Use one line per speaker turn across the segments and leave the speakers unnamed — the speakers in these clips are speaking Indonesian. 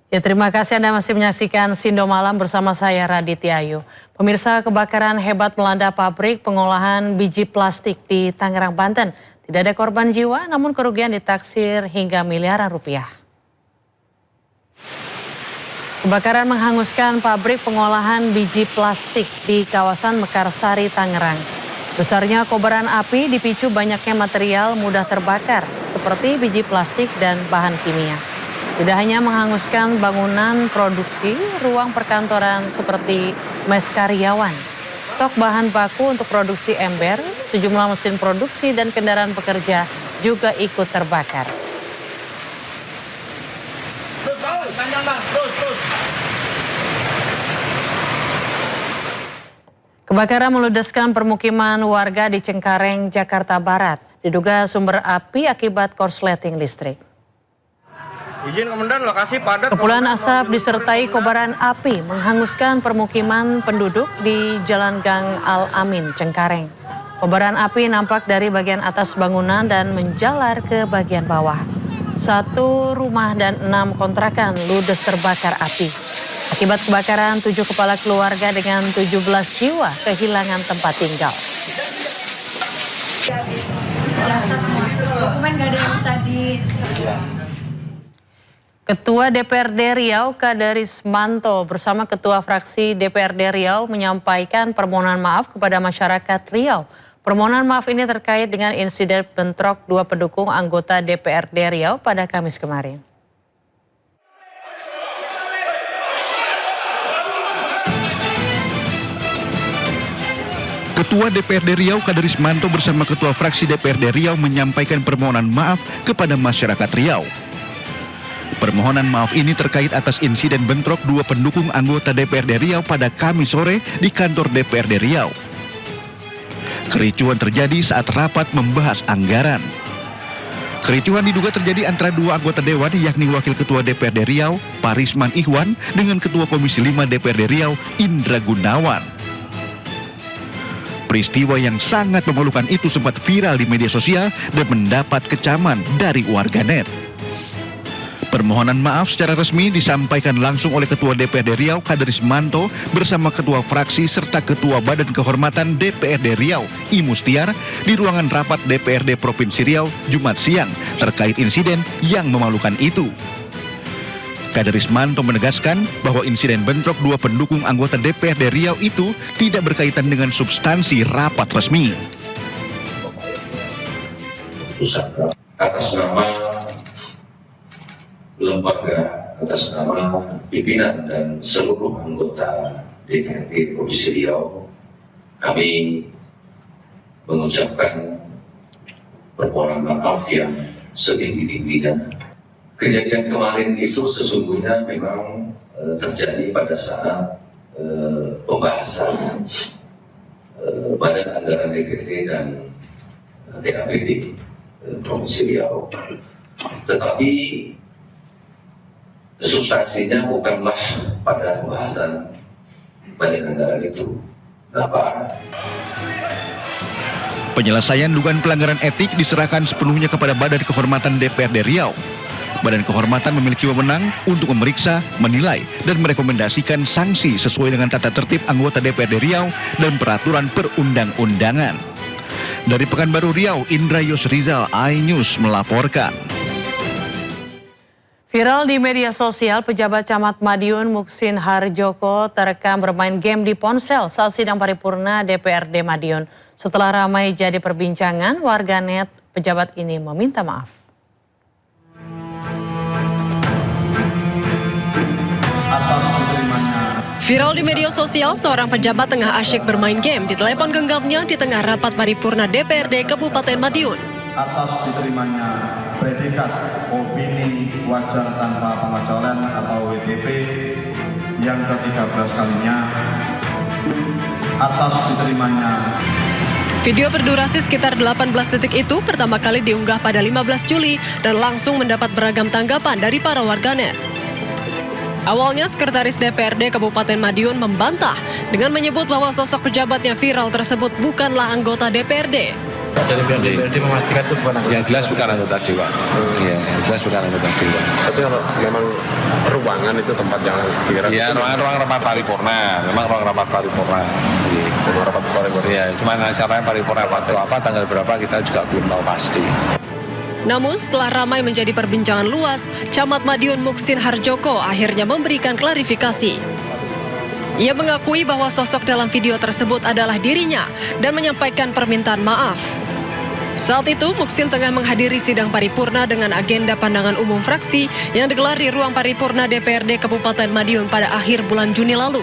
Ya, terima kasih Anda masih menyaksikan Sindo Malam bersama saya Raditya Ayu. Pemirsa, kebakaran hebat melanda pabrik pengolahan biji plastik di Tangerang, Banten. Tidak ada korban jiwa, namun kerugian ditaksir hingga miliaran rupiah. Kebakaran menghanguskan pabrik pengolahan biji plastik di kawasan Mekarsari, Tangerang. Besarnya kobaran api dipicu banyaknya material mudah terbakar, seperti biji plastik dan bahan kimia. Tidak hanya menghanguskan bangunan produksi, ruang perkantoran seperti mes karyawan, stok bahan baku untuk produksi ember, sejumlah mesin produksi dan kendaraan pekerja juga ikut terbakar. Kebakaran meludeskan permukiman warga di Cengkareng, Jakarta Barat. Diduga sumber api akibat korsleting listrik.
Izin komandan, lokasi padat.
Kepulan asap disertai kobaran api menghanguskan permukiman penduduk di Jalan Gang Al-Amin, Cengkareng. Kobaran api nampak dari bagian atas bangunan dan menjalar ke bagian bawah. 1 rumah dan 6 kontrakan ludes terbakar api. Akibat kebakaran, 7 kepala keluarga dengan 17 jiwa kehilangan tempat tinggal.
Biasa semua, dokumen gak ada yang bisa di...
Ketua DPRD Riau Kadarismanto bersama Ketua Fraksi DPRD Riau menyampaikan permohonan maaf kepada masyarakat Riau. Permohonan maaf ini terkait dengan insiden bentrok 2 pendukung anggota DPRD Riau pada Kamis kemarin.
Ketua DPRD Riau Kadarismanto bersama Ketua Fraksi DPRD Riau menyampaikan permohonan maaf kepada masyarakat Riau. Permohonan maaf ini terkait atas insiden bentrok 2 pendukung anggota DPRD Riau pada Kamis sore di kantor DPRD Riau. Kericuhan terjadi saat rapat membahas anggaran. Kericuhan diduga terjadi antara 2 anggota dewan, yakni Wakil Ketua DPRD Riau, Parisman Ihwan, dengan Ketua Komisi 5 DPRD Riau, Indra Gunawan. Peristiwa yang sangat memalukan itu sempat viral di media sosial dan mendapat kecaman dari warganet. Permohonan maaf secara resmi disampaikan langsung oleh Ketua DPRD Riau Kadarismanto bersama Ketua Fraksi serta Ketua Badan Kehormatan DPRD Riau I Mustiar di ruangan rapat DPRD Provinsi Riau Jumat siang terkait insiden yang memalukan itu. Kadarismanto menegaskan bahwa insiden bentrok 2 pendukung anggota DPRD Riau itu tidak berkaitan dengan substansi rapat resmi.
Atas nama lembaga, atas nama pimpinan dan seluruh anggota DPRD Provinsi Riau, kami mengucapkan permohonan maaf yang setinggi-tingginya. Kejadian kemarin itu sesungguhnya memang terjadi pada saat pembahasan Badan Anggaran DPRD dan TAPD Provinsi Riau. Tetapi substansinya bukanlah pada pembahasan badan anggaran itu. Kenapa?
Penyelesaian dugaan pelanggaran etik diserahkan sepenuhnya kepada Badan Kehormatan DPRD Riau. Badan Kehormatan memiliki wewenang untuk memeriksa, menilai, dan merekomendasikan sanksi sesuai dengan tata tertib anggota DPRD Riau dan peraturan perundang-undangan. Dari Pekanbaru Riau, Indra Yusrizal, iNews melaporkan.
Viral di media sosial, pejabat Camat Madiun Muksin Harjoko terekam bermain game di ponsel saat sidang paripurna DPRD Madiun. Setelah ramai jadi perbincangan, warganet pejabat ini meminta maaf.
Viral di media sosial, seorang pejabat tengah asyik bermain game di telepon genggamnya di tengah rapat paripurna DPRD Kabupaten Madiun.
Atas diterimanya predikat opini wajar tanpa pengecualian atau WTP yang ke-13 kalinya, atas diterimanya.
Video berdurasi sekitar 18 detik itu pertama kali diunggah pada 15 Juli dan langsung mendapat beragam tanggapan dari para warganet. Awalnya Sekretaris DPRD Kabupaten Madiun membantah dengan menyebut bahwa sosok pejabat yang viral tersebut bukanlah anggota DPRD.
Dari pihak DPRD memastikan itu bukan anggota.
Yang jelas bukan anggota dewan. Iya, yang jelas bukan anggota dewan.
Tapi kalau memang ruangan itu tempat yang viral.
Iya, ruang rapat paripurna. Memang ruang rapat paripurna.
Ruang rapat paripurna.
Iya, cuma acaranya paripurna waktu apa, tanggal berapa kita juga belum tahu pasti.
Namun setelah ramai menjadi perbincangan luas, Camat Madiun Muksin Harjoko akhirnya memberikan klarifikasi. Ia mengakui bahwa sosok dalam video tersebut adalah dirinya dan menyampaikan permintaan maaf. Saat itu, Muksin tengah menghadiri sidang paripurna dengan agenda pandangan umum fraksi yang digelar di ruang paripurna DPRD Kabupaten Madiun pada akhir bulan Juni lalu.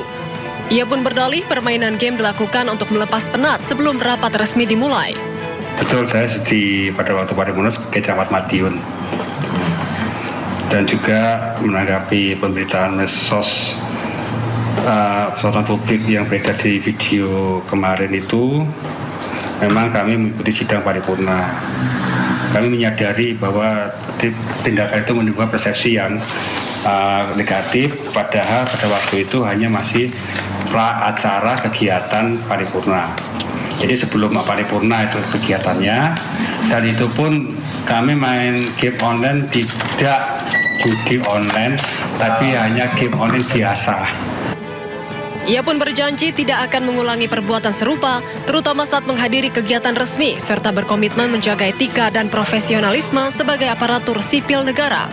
Ia pun berdalih permainan game dilakukan untuk melepas penat sebelum rapat resmi dimulai.
Betul, saya pada waktu paripurna sebagai Camat Madiun. Dan juga menanggapi pemberitaan medsos publik yang beredar di video kemarin itu, memang kami mengikuti sidang paripurna. Kami menyadari bahwa tindakan itu menimbulkan persepsi yang negatif, padahal pada waktu itu hanya masih pra acara kegiatan paripurna. Jadi sebelum paripurna itu kegiatannya, dan itu pun kami main game online, tidak judi online, tapi hanya game online biasa.
Ia pun berjanji tidak akan mengulangi perbuatan serupa, terutama saat menghadiri kegiatan resmi, serta berkomitmen menjaga etika dan profesionalisme sebagai aparatur sipil negara.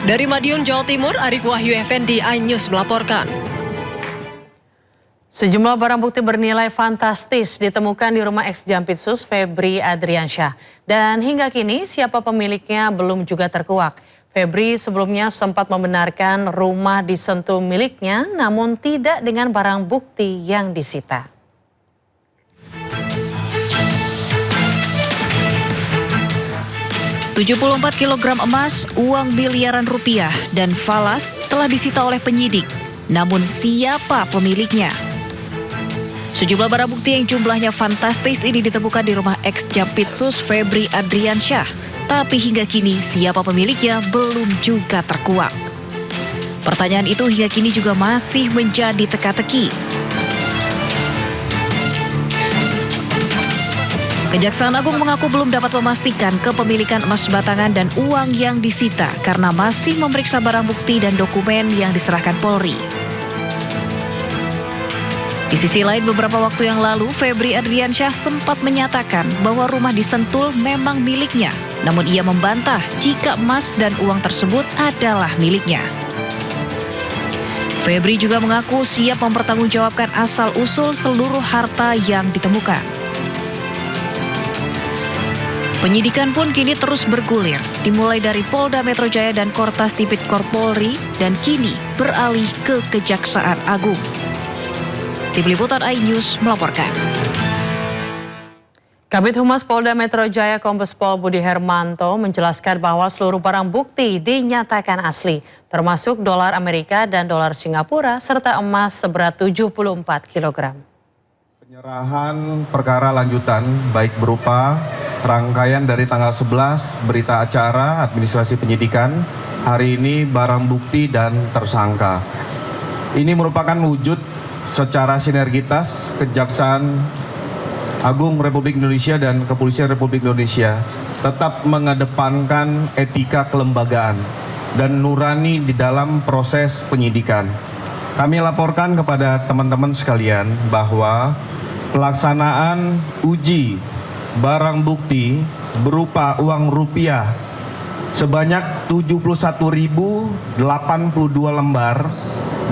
Dari Madiun, Jawa Timur, Arif Wahyu Effendi, iNews melaporkan.
Sejumlah barang bukti bernilai fantastis ditemukan di rumah ex-Jampitsus Febri Adriansyah. Dan hingga kini siapa pemiliknya belum juga terkuak. Febri sebelumnya sempat membenarkan rumah disentuh miliknya, namun tidak dengan barang bukti yang disita.
$74 kilogram emas, uang miliaran rupiah, dan falas telah disita oleh penyidik. Namun siapa pemiliknya? Sejumlah barang bukti yang jumlahnya fantastis ini ditemukan di rumah ex-Jampitsus Febri Adriansyah. Tapi hingga kini siapa pemiliknya belum juga terkuak. Pertanyaan itu hingga kini juga masih menjadi teka-teki. Kejaksaan Agung mengaku belum dapat memastikan kepemilikan emas batangan dan uang yang disita karena masih memeriksa barang bukti dan dokumen yang diserahkan Polri. Di sisi lain, beberapa waktu yang lalu, Febri Adriansyah sempat menyatakan bahwa rumah di Sentul memang miliknya. Namun ia membantah jika emas dan uang tersebut adalah miliknya. Febri juga mengaku siap mempertanggungjawabkan asal-usul seluruh harta yang ditemukan. Penyidikan pun kini terus bergulir, dimulai dari Polda Metro Jaya dan Kortas Tipikor Polri, dan kini beralih ke Kejaksaan Agung. Tim Liputan iNews melaporkan.
Kabid Humas Polda Metro Jaya Kombes Pol Budi Hermanto menjelaskan bahwa seluruh barang bukti dinyatakan asli, termasuk dolar Amerika dan dolar Singapura serta emas seberat 74 kg.
Penyerahan perkara lanjutan baik berupa rangkaian dari tanggal 11 berita acara administrasi penyidikan, hari ini barang bukti dan tersangka. Ini merupakan wujud secara sinergitas Kejaksaan Agung Republik Indonesia dan Kepolisian Republik Indonesia tetap mengedepankan etika kelembagaan dan nurani di dalam proses penyidikan. Kami laporkan kepada teman-teman sekalian bahwa pelaksanaan uji barang bukti berupa uang rupiah sebanyak 71.082 lembar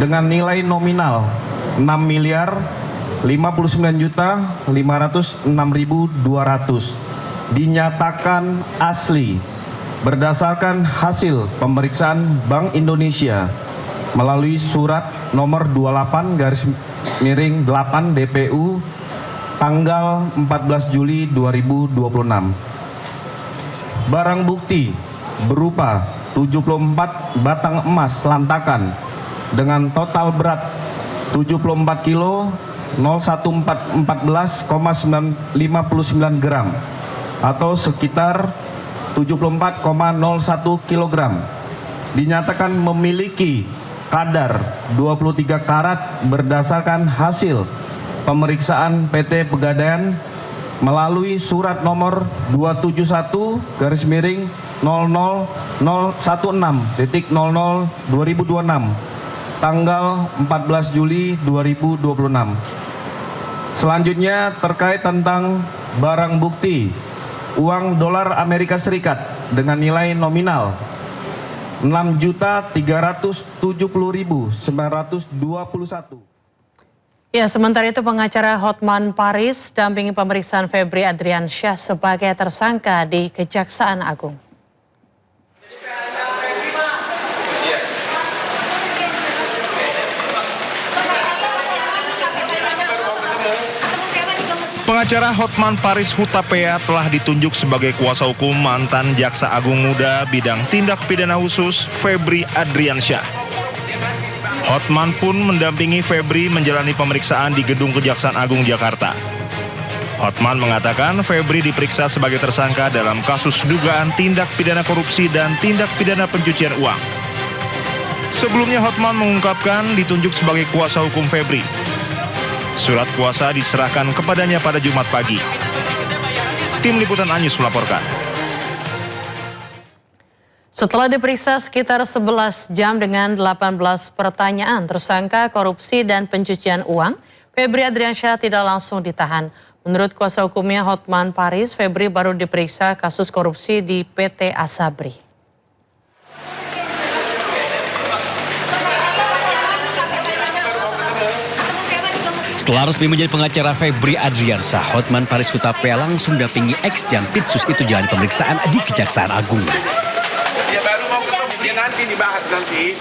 dengan nilai nominal 6.059.506.200 dinyatakan asli berdasarkan hasil pemeriksaan Bank Indonesia melalui surat nomor 28/8 DPU tanggal 14 Juli 2026. Barang bukti berupa 74 batang emas lantakan dengan total berat 74 kilo 01414,59 gram atau sekitar 74,01 kilogram dinyatakan memiliki kadar 23 karat berdasarkan hasil pemeriksaan PT Pegadaian melalui surat nomor 271-00-00016.00/2026 tanggal 14 Juli 2026. Selanjutnya terkait tentang barang bukti uang dolar Amerika Serikat dengan nilai nominal 6.370.921.
Ya, sementara itu pengacara Hotman Paris dampingi pemeriksaan Febri Adriansyah sebagai tersangka di Kejaksaan Agung.
Pengacara Hotman Paris Hutapea telah ditunjuk sebagai kuasa hukum mantan Jaksa Agung Muda bidang tindak pidana khusus Febri Adriansyah. Hotman pun mendampingi Febri menjalani pemeriksaan di Gedung Kejaksaan Agung Jakarta. Hotman mengatakan Febri diperiksa sebagai tersangka dalam kasus dugaan tindak pidana korupsi dan tindak pidana pencucian uang. Sebelumnya Hotman mengungkapkan ditunjuk sebagai kuasa hukum Febri. Surat kuasa diserahkan kepadanya pada Jumat pagi. Tim Liputan Anyus melaporkan.
Setelah diperiksa sekitar 11 jam dengan 18 pertanyaan, tersangka korupsi dan pencucian uang, Febri Adriansyah tidak langsung ditahan. Menurut kuasa hukumnya Hotman Paris, Febri baru diperiksa kasus korupsi di PT Asabri.
Setelah resmi menjadi pengacara Febri Adriansyah, Hotman Paris Hutapea langsung dampingi ex-Jampitsus itu jalan pemeriksaan di Kejaksaan Agung.
Ya baru mau ketemu, dia nanti dibahas nanti.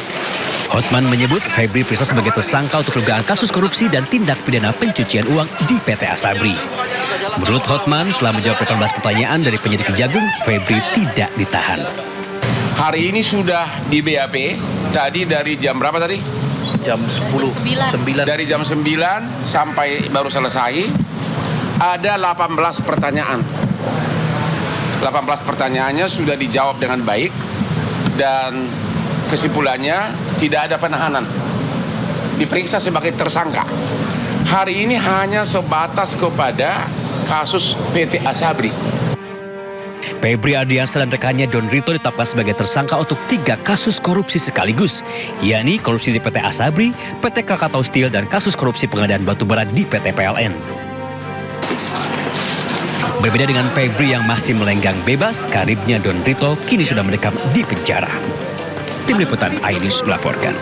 Hotman menyebut Febri diperiksa sebagai tersangka untuk dugaan kasus korupsi dan tindak pidana pencucian uang di PT Asabri. Menurut Hotman, setelah menjawab 18 pertanyaan dari penyidik Kejagung, Febri tidak ditahan.
Hari ini sudah di BAP, tadi dari jam berapa tadi?
Jam 10. 9.
Dari jam 9 sampai baru selesai, ada 18 pertanyaan. 18 pertanyaannya sudah dijawab dengan baik, dan kesimpulannya tidak ada penahanan. Diperiksa sebagai tersangka. Hari ini hanya sebatas kepada kasus PT Asabri.
Febri Adriansyah dan rekannya Don Rito ditetapkan sebagai tersangka untuk 3 kasus korupsi sekaligus, yakni korupsi di PT Asabri, PT Krakatau Steel, dan kasus korupsi pengadaan batubara di PT PLN. Berbeda dengan Febri yang masih melenggang bebas, karibnya Don Rito kini sudah mendekam di penjara. Tim Liputan iNews melaporkan.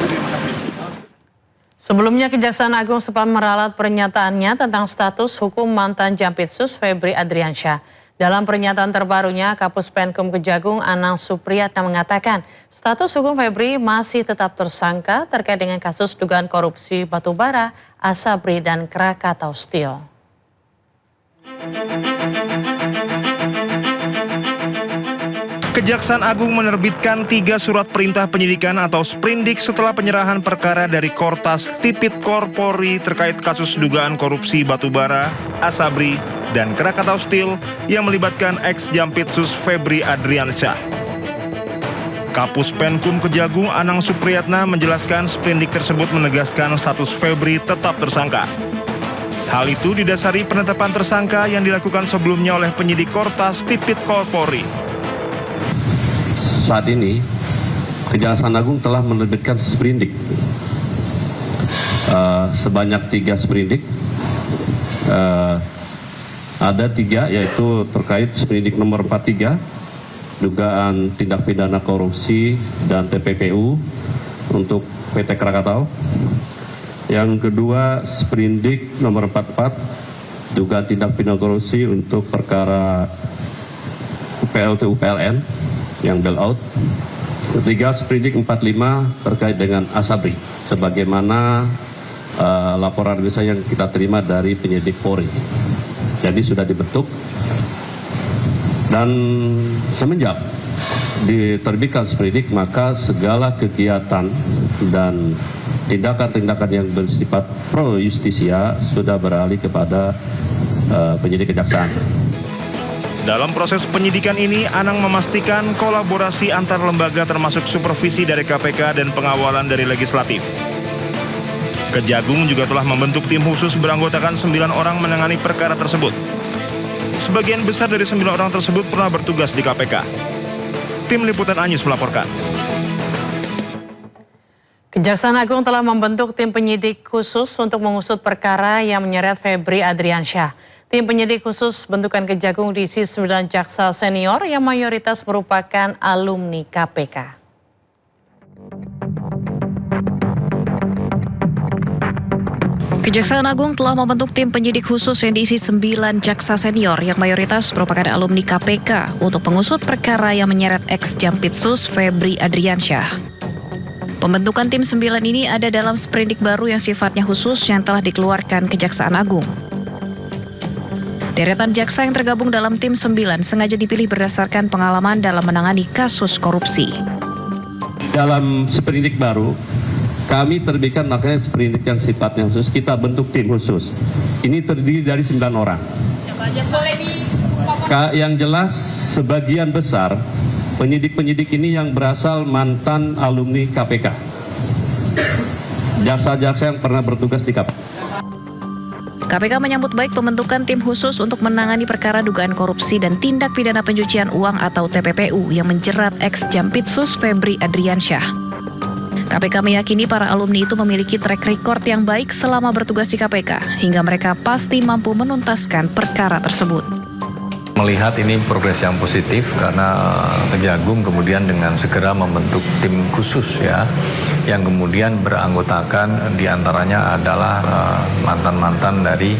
Sebelumnya Kejaksaan Agung sempat meralat pernyataannya tentang status hukum mantan Jampitsus Febri Adriansyah. Dalam pernyataan terbarunya, Kapus Penkum Kejagung Anang Supriyatna mengatakan status hukum Febri masih tetap tersangka terkait dengan kasus dugaan korupsi batubara, Asabri, dan Krakatau Steel.
Kejaksaan Agung menerbitkan 3 surat perintah penyidikan atau sprindik setelah penyerahan perkara dari Kortas Tipikor Polri terkait kasus dugaan korupsi batubara, Asabri, dan Krakatau Steel yang melibatkan ex-Jampitsus Febri Adriansyah. Kapus Penkum Kejagung Anang Supriyatna menjelaskan sprindik tersebut menegaskan status Febri tetap tersangka. Hal itu didasari penetapan tersangka yang dilakukan sebelumnya oleh penyidik Kortas Tipikor Polri.
Saat ini Kejaksaan Agung telah menerbitkan sprindik sebanyak 3 sprindik. Ada 3, yaitu terkait sprindik nomor 43 dugaan tindak pidana korupsi dan TPPU untuk PT Krakatau. Yang kedua sprindik nomor 44 dugaan tindak pidana korupsi untuk perkara PLTU PLN yang bailout. Ketiga sprindik 45 terkait dengan Asabri, sebagaimana laporan analisa yang kita terima dari penyidik Polri. Jadi sudah dibentuk, dan semenjak diterbitkan sprindik, maka segala kegiatan dan tindakan-tindakan yang bersifat pro justisia sudah beralih kepada penyidik kejaksaan.
Dalam proses penyidikan ini, Anang memastikan kolaborasi antar lembaga termasuk supervisi dari KPK dan pengawalan dari legislatif. Kejagung juga telah membentuk tim khusus beranggotakan 9 orang menangani perkara tersebut. sebagian besar dari 9 orang tersebut pernah bertugas di KPK. Tim Liputan Anyus melaporkan.
Kejaksaan Agung telah membentuk tim penyidik khusus untuk mengusut perkara yang menyeret Febri Adriansyah. Tim penyidik khusus bentukan Kejagung diisi 9 jaksa senior yang mayoritas merupakan alumni KPK.
Kejaksaan Agung telah membentuk tim penyidik khusus yang diisi 9 jaksa senior yang mayoritas merupakan alumni KPK untuk mengusut perkara yang menyeret ex-Jampitsus Febri Adriansyah. Pembentukan tim 9 ini ada dalam sprindik baru yang sifatnya khusus yang telah dikeluarkan Kejaksaan Agung. Deretan jaksa yang tergabung dalam tim 9 sengaja dipilih berdasarkan pengalaman dalam menangani kasus korupsi.
Dalam sprindik baru, kami terbitkan makanya sprindik yang sifatnya khusus, kita bentuk tim khusus. Ini terdiri dari 9 orang. Yang jelas sebagian besar penyidik-penyidik ini yang berasal mantan alumni KPK. Jaksa-jaksa yang pernah bertugas di KPK.
KPK menyambut baik pembentukan tim khusus untuk menangani perkara dugaan korupsi dan tindak pidana pencucian uang atau TPPU yang menjerat ex-Jampitsus Febri Adriansyah. KPK meyakini para alumni itu memiliki track record yang baik selama bertugas di KPK, hingga mereka pasti mampu menuntaskan perkara tersebut.
Melihat ini progres yang positif karena Kejagung kemudian dengan segera membentuk tim khusus ya, yang kemudian beranggotakan diantaranya adalah mantan-mantan dari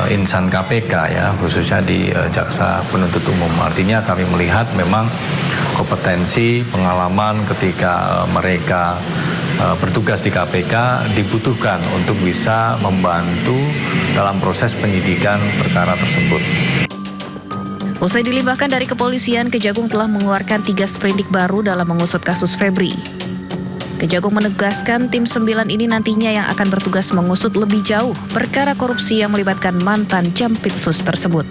insan KPK ya, khususnya di Jaksa Penuntut Umum. Artinya kami melihat memang kompetensi, pengalaman ketika mereka bertugas di KPK dibutuhkan untuk bisa membantu dalam proses penyidikan perkara tersebut.
Usai dilimpahkan dari kepolisian, Kejagung telah mengeluarkan 3 sprindik baru dalam mengusut kasus Febri. Kejagung menegaskan tim 9 ini nantinya yang akan bertugas mengusut lebih jauh perkara korupsi yang melibatkan mantan Jampitsus tersebut.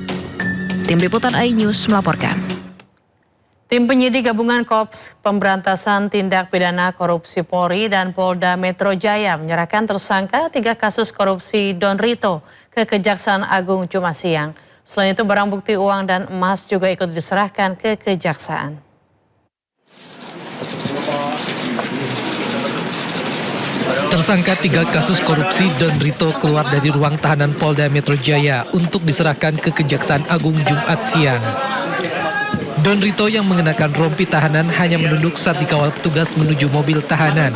Tim Liputan iNews melaporkan.
Tim penyidik gabungan Korps Pemberantasan Tindak Pidana Korupsi Polri dan Polda Metro Jaya menyerahkan tersangka 3 kasus korupsi Don Rito ke Kejaksaan Agung Jumat siang. Selain itu, barang bukti uang dan emas juga ikut diserahkan ke Kejaksaan.
Tersangka 3 kasus korupsi Don Rito keluar dari ruang tahanan Polda Metro Jaya untuk diserahkan ke Kejaksaan Agung Jumat siang. Don Rito yang mengenakan rompi tahanan hanya menunduk saat dikawal petugas menuju mobil tahanan.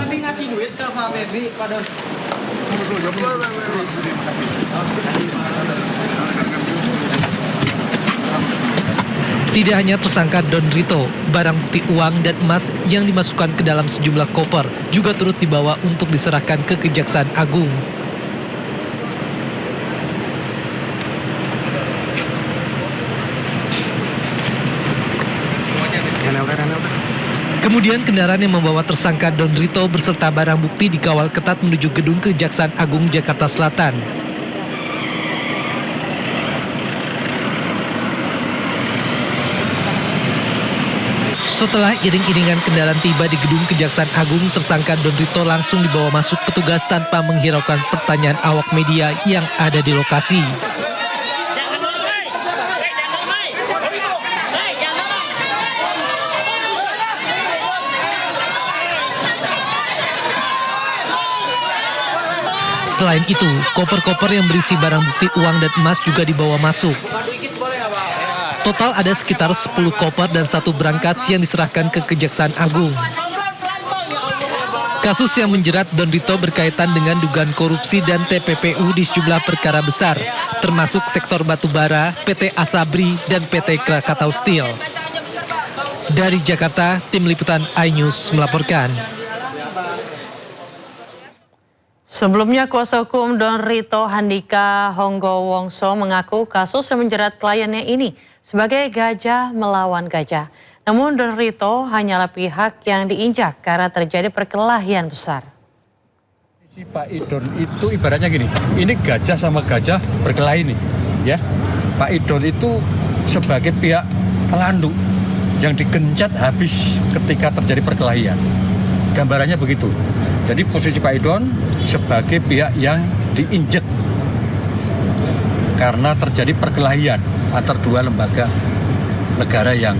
Tidak hanya tersangka Don Rito, barang bukti uang dan emas yang dimasukkan ke dalam sejumlah koper juga turut dibawa untuk diserahkan ke Kejaksaan Agung. Kemudian kendaraan yang membawa tersangka Don Rito berserta barang bukti dikawal ketat menuju gedung Kejaksaan Agung Jakarta Selatan. Setelah iring-iringan kendaraan tiba di gedung Kejaksaan Agung, tersangka Don Rito langsung dibawa masuk petugas tanpa menghiraukan pertanyaan awak media yang ada di lokasi. Selain itu, koper-koper yang berisi barang bukti uang dan emas juga dibawa masuk. Total ada sekitar 10 koper dan 1 brankas yang diserahkan ke Kejaksaan Agung. Kasus yang menjerat Don Rito berkaitan dengan dugaan korupsi dan TPPU di sejumlah perkara besar, termasuk sektor batubara, PT Asabri, dan PT Krakatau Steel. Dari Jakarta, Tim Liputan iNews melaporkan.
Sebelumnya, kuasa hukum Don Rito Handika Honggo Wongso mengaku kasus yang menjerat kliennya ini sebagai gajah melawan gajah. Namun Don Rito hanyalah pihak yang diinjak karena terjadi perkelahian besar.
Si Pak Idon itu ibaratnya gini, ini gajah sama gajah berkelahi nih, ya. Pak Idon itu sebagai pihak pelandu yang digencet habis ketika terjadi perkelahian. Gambarannya begitu. Jadi posisi Pak Idon sebagai pihak yang diinjek karena terjadi perkelahian antar dua lembaga negara yang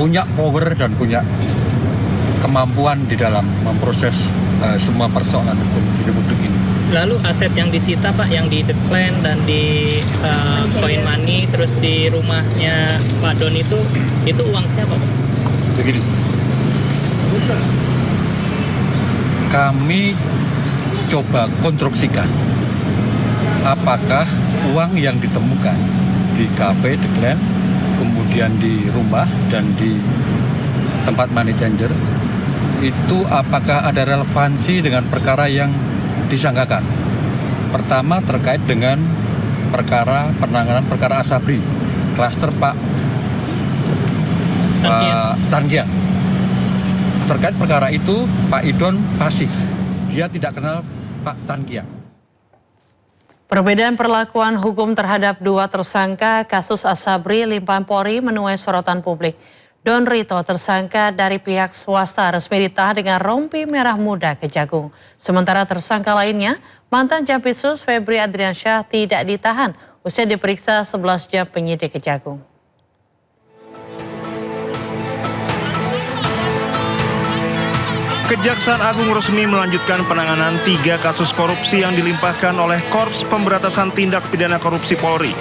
punya power dan punya kemampuan di dalam memproses semua persoalan hukum di Republik ini.
Lalu aset yang disita Pak, yang di Deklen dan di Koin Money, terus di rumahnya Pak Don itu uang siapa Pak?
Begini, kami coba konstruksikan apakah uang yang ditemukan di kafe Deklen, kemudian di rumah dan di tempat money changer itu apakah ada relevansi dengan perkara yang disangkakan. Pertama terkait dengan penanganan perkara Asabri, klaster Pak Tangian. Terkait perkara itu Pak Idon pasif, dia tidak kenal Pak Tangian.
Perbedaan perlakuan hukum terhadap dua tersangka kasus Asabri limpahan Polri menuai sorotan publik. Don Rito tersangka dari pihak swasta resmi ditahan dengan rompi merah muda Kejagung. Sementara tersangka lainnya, mantan Jampitsus Febri Adriansyah tidak ditahan usai diperiksa 11 jam penyidik Kejagung.
Kejaksaan Agung resmi melanjutkan penanganan 3 kasus korupsi yang dilimpahkan oleh Korps Pemberantasan Tindak Pidana Korupsi Polri.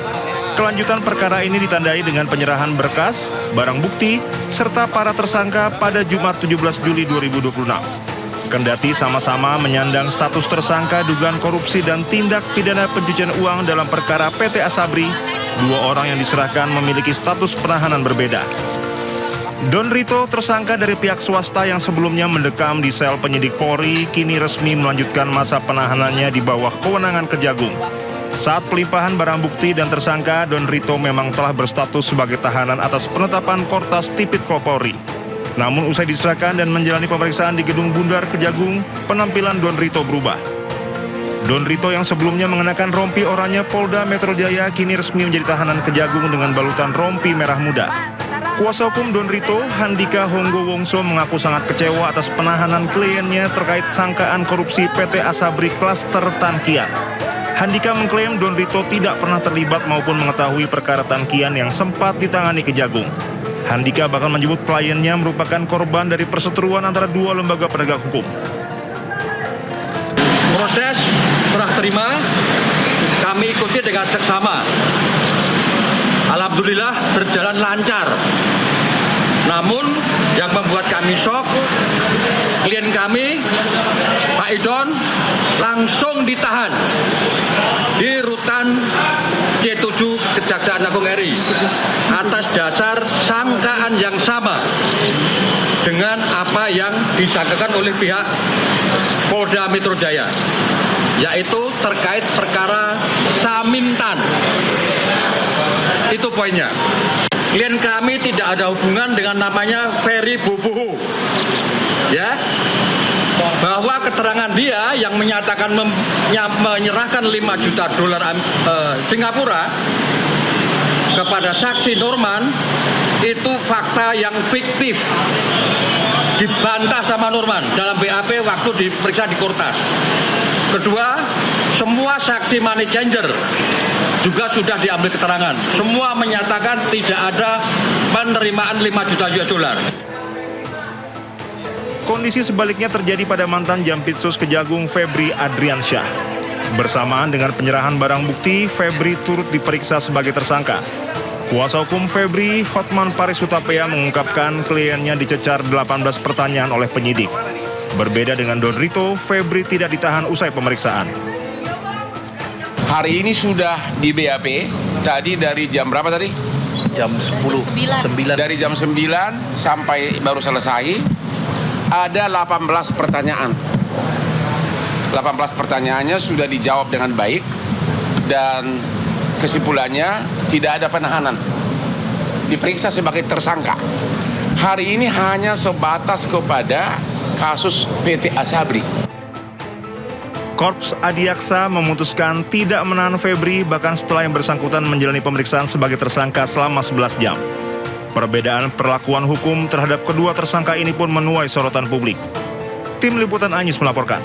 Kelanjutan perkara ini ditandai dengan penyerahan berkas, barang bukti, serta para tersangka pada Jumat 17 Juli 2026. Kendati sama-sama menyandang status tersangka dugaan korupsi dan tindak pidana pencucian uang dalam perkara PT Asabri, 2 orang yang diserahkan memiliki status penahanan berbeda. Don Rito, tersangka dari pihak swasta yang sebelumnya mendekam di sel penyidik Polri, kini resmi melanjutkan masa penahanannya di bawah kewenangan Kejagung. Saat pelimpahan barang bukti dan tersangka, Don Rito memang telah berstatus sebagai tahanan atas penetapan Kortas Tipikor Polri. Namun usai diserahkan dan menjalani pemeriksaan di Gedung Bundar Kejagung, penampilan Don Rito berubah. Don Rito yang sebelumnya mengenakan rompi oranye Polda Metro Jaya kini resmi menjadi tahanan Kejagung dengan balutan rompi merah muda. Kuasa hukum Don Rito, Handika Honggo Wongso, mengaku sangat kecewa atas penahanan kliennya terkait sangkaan korupsi PT Asabri Klaster Tankian. Handika mengklaim Don Rito tidak pernah terlibat maupun mengetahui perkara Tankian yang sempat ditangani Kejagung. Handika bahkan menyebut kliennya merupakan korban dari perseteruan antara 2 lembaga penegak hukum.
Proses serah terima kami ikuti dengan seksama. Alhamdulillah berjalan lancar. Namun yang membuat kami shock, klien kami, Pak Idon, langsung ditahan di rutan C7 Kejaksaan Agung RI atas dasar sangkaan yang sama dengan apa yang disangkakan oleh pihak Polda Metro Jaya, yaitu terkait perkara Samintan. Itu poinnya. Klien kami tidak ada hubungan dengan namanya Ferry Boboho, ya, bahwa keterangan dia yang menyatakan menyerahkan 5 juta dolar Singapura kepada saksi Norman itu fakta yang fiktif, dibantah sama Norman dalam BAP waktu diperiksa di Kortas. Kedua, semua saksi money changer juga sudah diambil keterangan. Semua menyatakan tidak ada penerimaan 5 juta US dollar.
Kondisi sebaliknya terjadi pada mantan Jampitsus Kejagung Febri Adriansyah. Bersamaan dengan penyerahan barang bukti, Febri turut diperiksa sebagai tersangka. Kuasa hukum Febri, Hotman Paris Hutapea, mengungkapkan kliennya dicecar 18 pertanyaan oleh penyidik. Berbeda dengan Don Rito, Febri tidak ditahan usai pemeriksaan.
Hari ini sudah di BAP, tadi dari jam berapa tadi?
Jam 10. 9.
Dari jam 9 sampai baru selesai, ada 18 pertanyaan. 18 pertanyaannya sudah dijawab dengan baik dan kesimpulannya tidak ada penahanan. Diperiksa sebagai tersangka. Hari ini hanya sebatas kepada kasus PT Asabri.
Korps Adiaksa memutuskan tidak menahan Febri bahkan setelah yang bersangkutan menjalani pemeriksaan sebagai tersangka selama 11 jam. Perbedaan perlakuan hukum terhadap kedua tersangka ini pun menuai sorotan publik. Tim Liputan Anyus melaporkan.